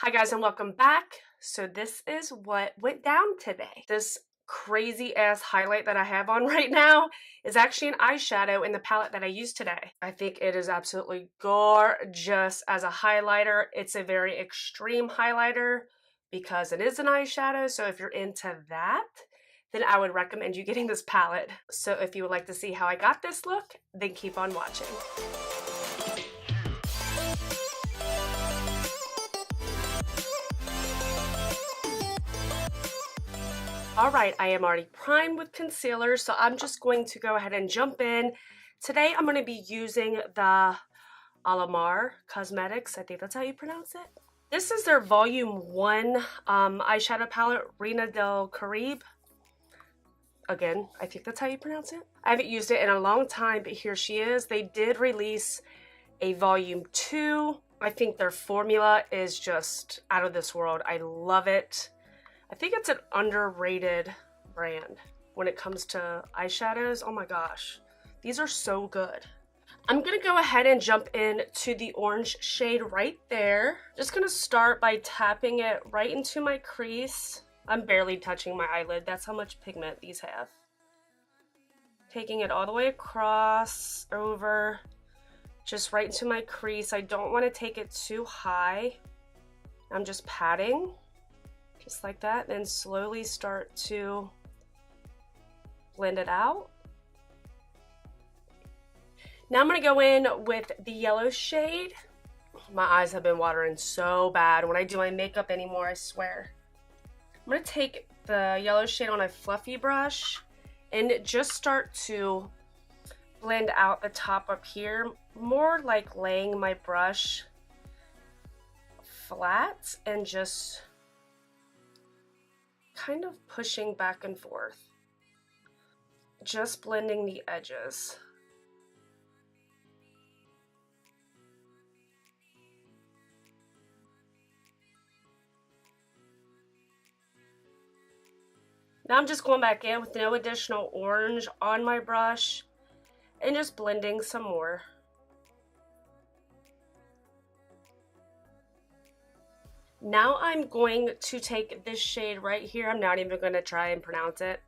Hi guys and welcome back. So this is what went down today. This crazy ass highlight that I have on right now is actually an eyeshadow in the palette that I used today. I think it is absolutely gorgeous as a highlighter. It's a very extreme highlighter because it is an eyeshadow. So if you're into that, then I would recommend you getting this palette. So if you would like to see how I got this look, then keep on watching. Alright, I am already primed with concealer, so I'm just going to go ahead and jump in. Today I'm going to be using the Alamar Cosmetics, I think that's how you pronounce it. This is their Volume 1 eyeshadow palette, Reina del Caribe. Again, I think that's how you pronounce it. I haven't used it in a long time, but here she is. They did release a Volume 2. I think their formula is just out of this world. I love it. I think it's an underrated brand when it comes to eyeshadows. Oh my gosh, these are so good. I'm gonna go ahead and jump in to the orange shade right there. Just gonna start by tapping it right into my crease. I'm barely touching my eyelid. That's how much pigment these have. Taking it all the way across, over, just right into my crease. I don't want to take it too high. I'm just patting. Just like that, then slowly start to blend it out. Now I'm going to go in with the yellow shade. My eyes have been watering so bad when I do my makeup anymore, I swear. I'm going to take the yellow shade on a fluffy brush and just start to blend out the top up here, more like laying my brush flat and just kind of pushing back and forth, just blending the edges. Now I'm just going back in with no additional orange on my brush and just blending some more. Now I'm going to take this shade right here. I'm not even going to try and pronounce it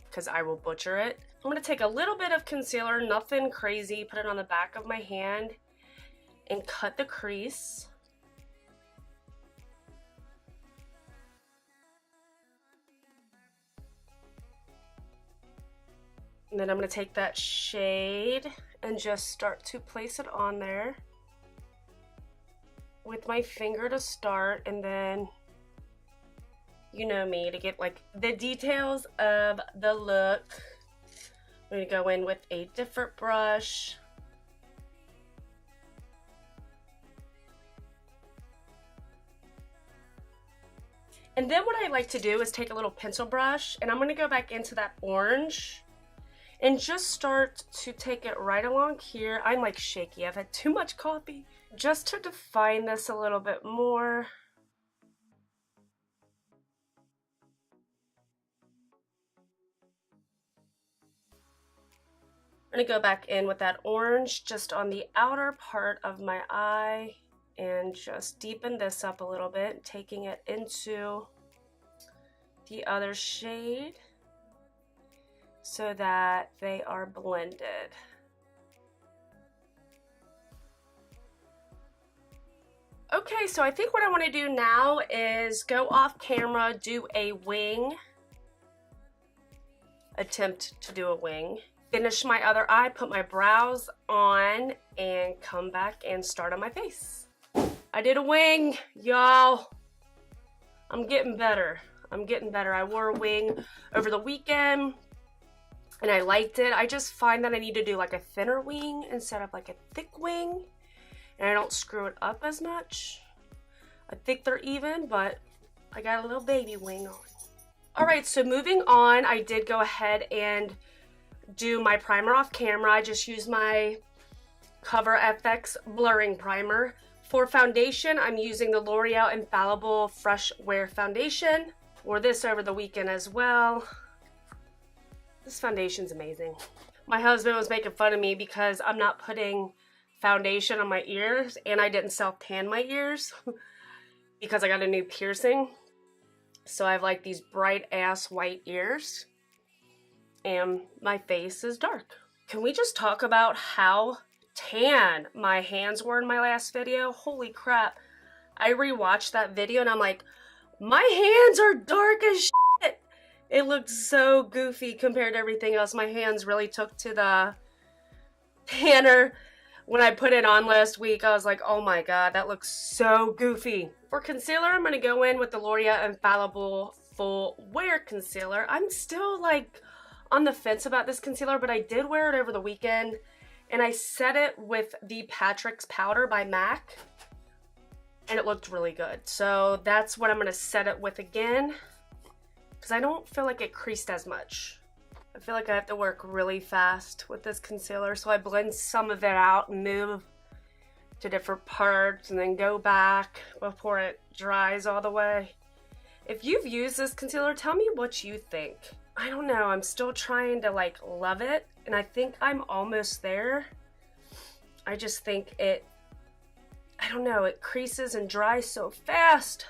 because I will butcher it. I'm going to take a little bit of concealer, nothing crazy, put it on the back of my hand and cut the crease. And then I'm going to take that shade and just start to place it on there with my finger to start, and then you know me, to get like the details of the look, I'm going to go in with a different brush. And then what I like to do is take a little pencil brush and I'm going to go back into that orange and just start to take it right along here. I'm like shaky, I've had too much coffee. Just to define this a little bit more. I'm going to go back in with that orange just on the outer part of my eye and just deepen this up a little bit, taking it into the other shade so that they are blended. Okay, so I think what I want to do now is go off camera, do a wing, attempt to do a wing, finish my other eye, put my brows on, and come back and start on my face. I did a wing, y'all. I'm getting better. I'm getting better. I wore a wing over the weekend and I liked it. I just find that I need to do like a thinner wing instead of like a thick wing. And I don't screw it up as much. I think they're even, but I got a little baby wing on. Alright, so moving on, I did go ahead and do my primer off camera. I just used my Cover FX blurring primer. For foundation, I'm using the L'Oreal Infallible Fresh Wear Foundation. Wore this over the weekend as well. This foundation's amazing. My husband was making fun of me because I'm not putting foundation on my ears and I didn't self tan my ears. because I got a new piercing. So I have like these bright ass white ears and my face is dark. Can we just talk about how tan my hands were in my last video? Holy crap. I rewatched that video and I'm like, my hands are dark as shit. It looked so goofy compared to everything else. My hands really took to the tanner. When I put it on last week, I was like, oh my god, that looks so goofy. For concealer, I'm going to go in with the L'Oreal Infallible Full Wear Concealer. I'm still like on the fence about this concealer, but I did wear it over the weekend. And I set it with the Patrick's Powder by MAC. And it looked really good. So that's what I'm going to set it with again. Because I don't feel like it creased as much. I feel like I have to work really fast with this concealer, so I blend some of it out and move to different parts and then go back before it dries all the way. If you've used this concealer, tell me what you think. I don't know, I'm still trying to like love it, and I think I'm almost there. I just think it, I don't know, it creases and dries so fast.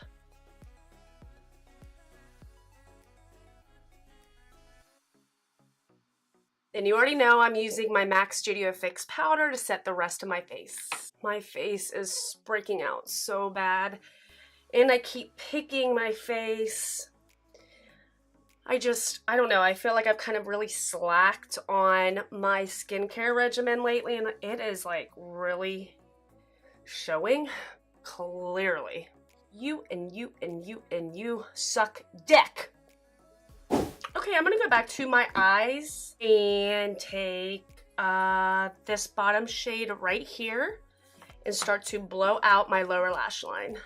And you already know I'm using my MAC Studio Fix powder to set the rest of my face. My face is breaking out so bad. And I keep picking my face. I don't know, I feel like I've kind of really slacked on my skincare regimen lately, and it is like really showing clearly. You and you and you and you suck dick. Okay, I'm gonna go back to my eyes and take this bottom shade right here and start to blow out my lower lash line.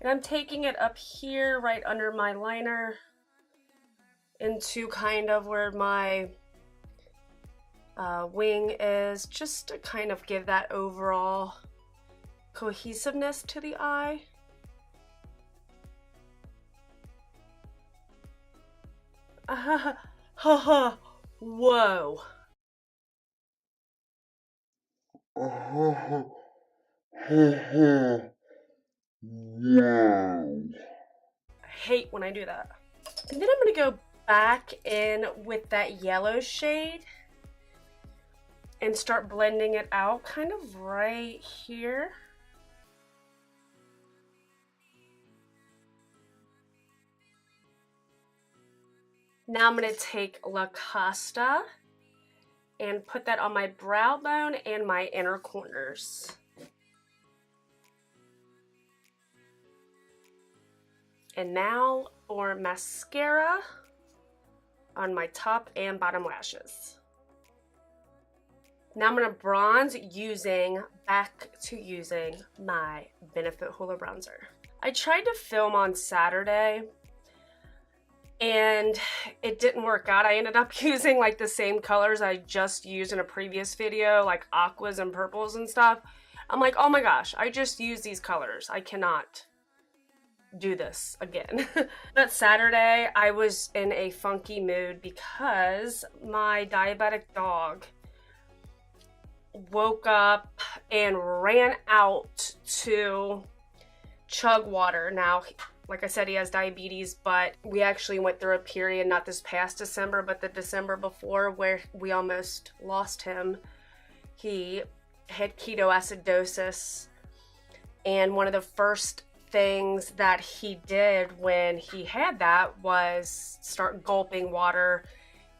And I'm taking it up here right under my liner into kind of where my wing is, just to kind of give that overall cohesiveness to the eye. Whoa. Wow. I hate when I do that. And then I'm gonna go back in with that yellow shade and start blending it out kind of right here. Now I'm going to take La Costa and put that on my brow bone and my inner corners. And now for mascara on my top and bottom lashes. Now I'm going to bronze back to using my Benefit Hoola bronzer. I tried to film on Saturday and it didn't work out. I ended up using like the same colors I just used in a previous video, like aquas and purples and stuff. I'm like, oh my gosh, I just used these colors. I cannot do this again. But Saturday, I was in a funky mood because my diabetic dog woke up and ran out to chug water. Now, like I said, he has diabetes, but we actually went through a period, not this past December, but the December before, where we almost lost him. He had ketoacidosis, and one of the first things that he did when he had that was start gulping water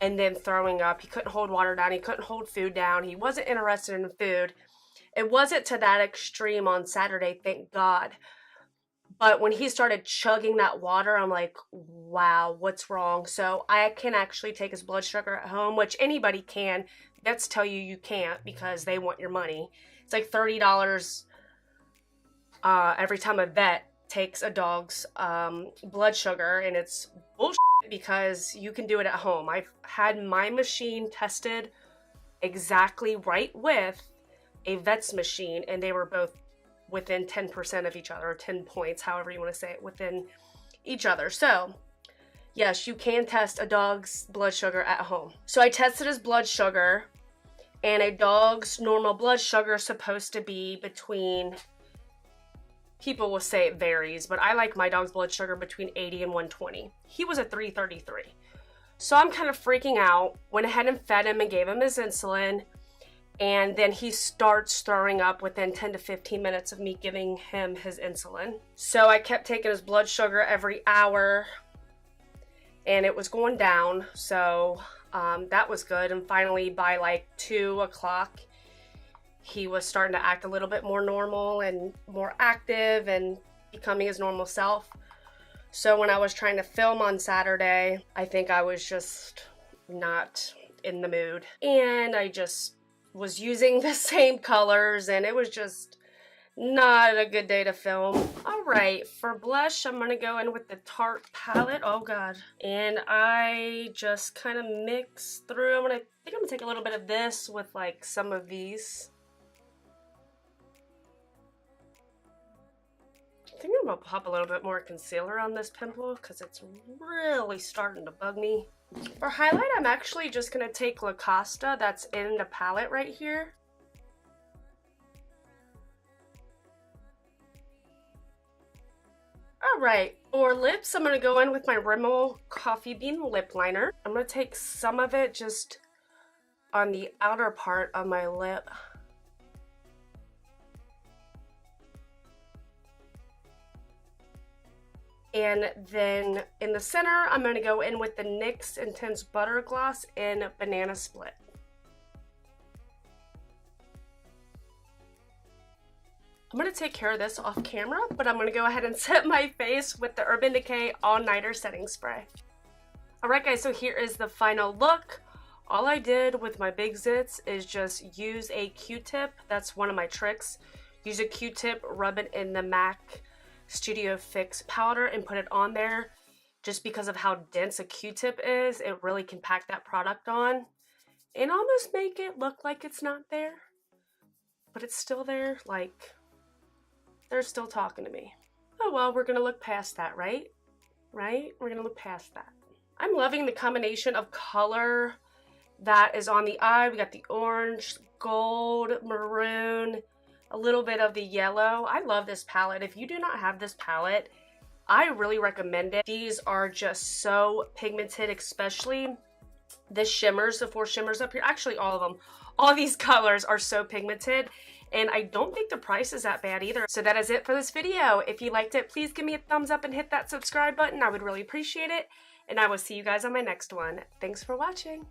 and then throwing up. He couldn't hold water down. He couldn't hold food down. He wasn't interested in food. It wasn't to that extreme on Saturday, thank God. But when he started chugging that water, I'm like, wow, what's wrong? So I can actually take his blood sugar at home, which anybody can. Vets tell you you can't because they want your money. It's like $30 every time a vet takes a dog's blood sugar, and it's bullshit because you can do it at home. I've had my machine tested exactly right with a vet's machine, and they were both within 10% of each other, or 10 points, however you want to say it, within each other. So yes, you can test a dog's blood sugar at home. So I tested his blood sugar, And a dog's normal blood sugar is supposed to be between, people will say it varies, but I like my dog's blood sugar between 80 and 120. He was at 333. So I'm kind of freaking out, went ahead and fed him and gave him his insulin. And then he starts throwing up within 10 to 15 minutes of me giving him his insulin. So I kept taking his blood sugar every hour and it was going down. So that was good. And finally by like 2 o'clock, he was starting to act a little bit more normal and more active and becoming his normal self. So when I was trying to film on Saturday, I think I was just not in the mood. And I just was using the same colors and it was just not a good day to film. All right, for blush, I'm gonna go in with the Tarte palette. Oh God. And I just kind of mix through. I think I'm gonna take a little bit of this with like some of these. I think I'm gonna pop a little bit more concealer on this pimple because it's really starting to bug me. For highlight, I'm actually just gonna take La Costa that's in the palette right here. All right, for lips, I'm gonna go in with my Rimmel Coffee Bean lip liner. I'm gonna take some of it just on the outer part of my lip. And then in the center, I'm going to go in with the NYX Intense Butter Gloss in Banana Split. I'm going to take care of this off camera, but I'm going to go ahead and set my face with the Urban Decay All Nighter Setting Spray. Alright guys, so here is the final look. All I did with my big zits is just use a Q-tip. That's one of my tricks. Use a Q-tip, rub it in the MAC Studio Fix powder and put it on there. Just because of how dense a Q-tip is, it really can pack that product on and almost make it look like it's not there, but it's still there. Like they're still talking to me. Oh well, we're gonna look past that, right? We're gonna look past that. I'm loving the combination of color that is on the eye. We got the orange, gold, maroon, a little bit of the yellow. I love this palette. If you do not have this palette, I really recommend it. These are just so pigmented, especially the shimmers, the 4 shimmers up here. Actually, all of them. All these colors are so pigmented, and I don't think the price is that bad either. So that is it for this video. If you liked it, please give me a thumbs up and hit that subscribe button. I would really appreciate it, and I will see you guys on my next one. Thanks for watching.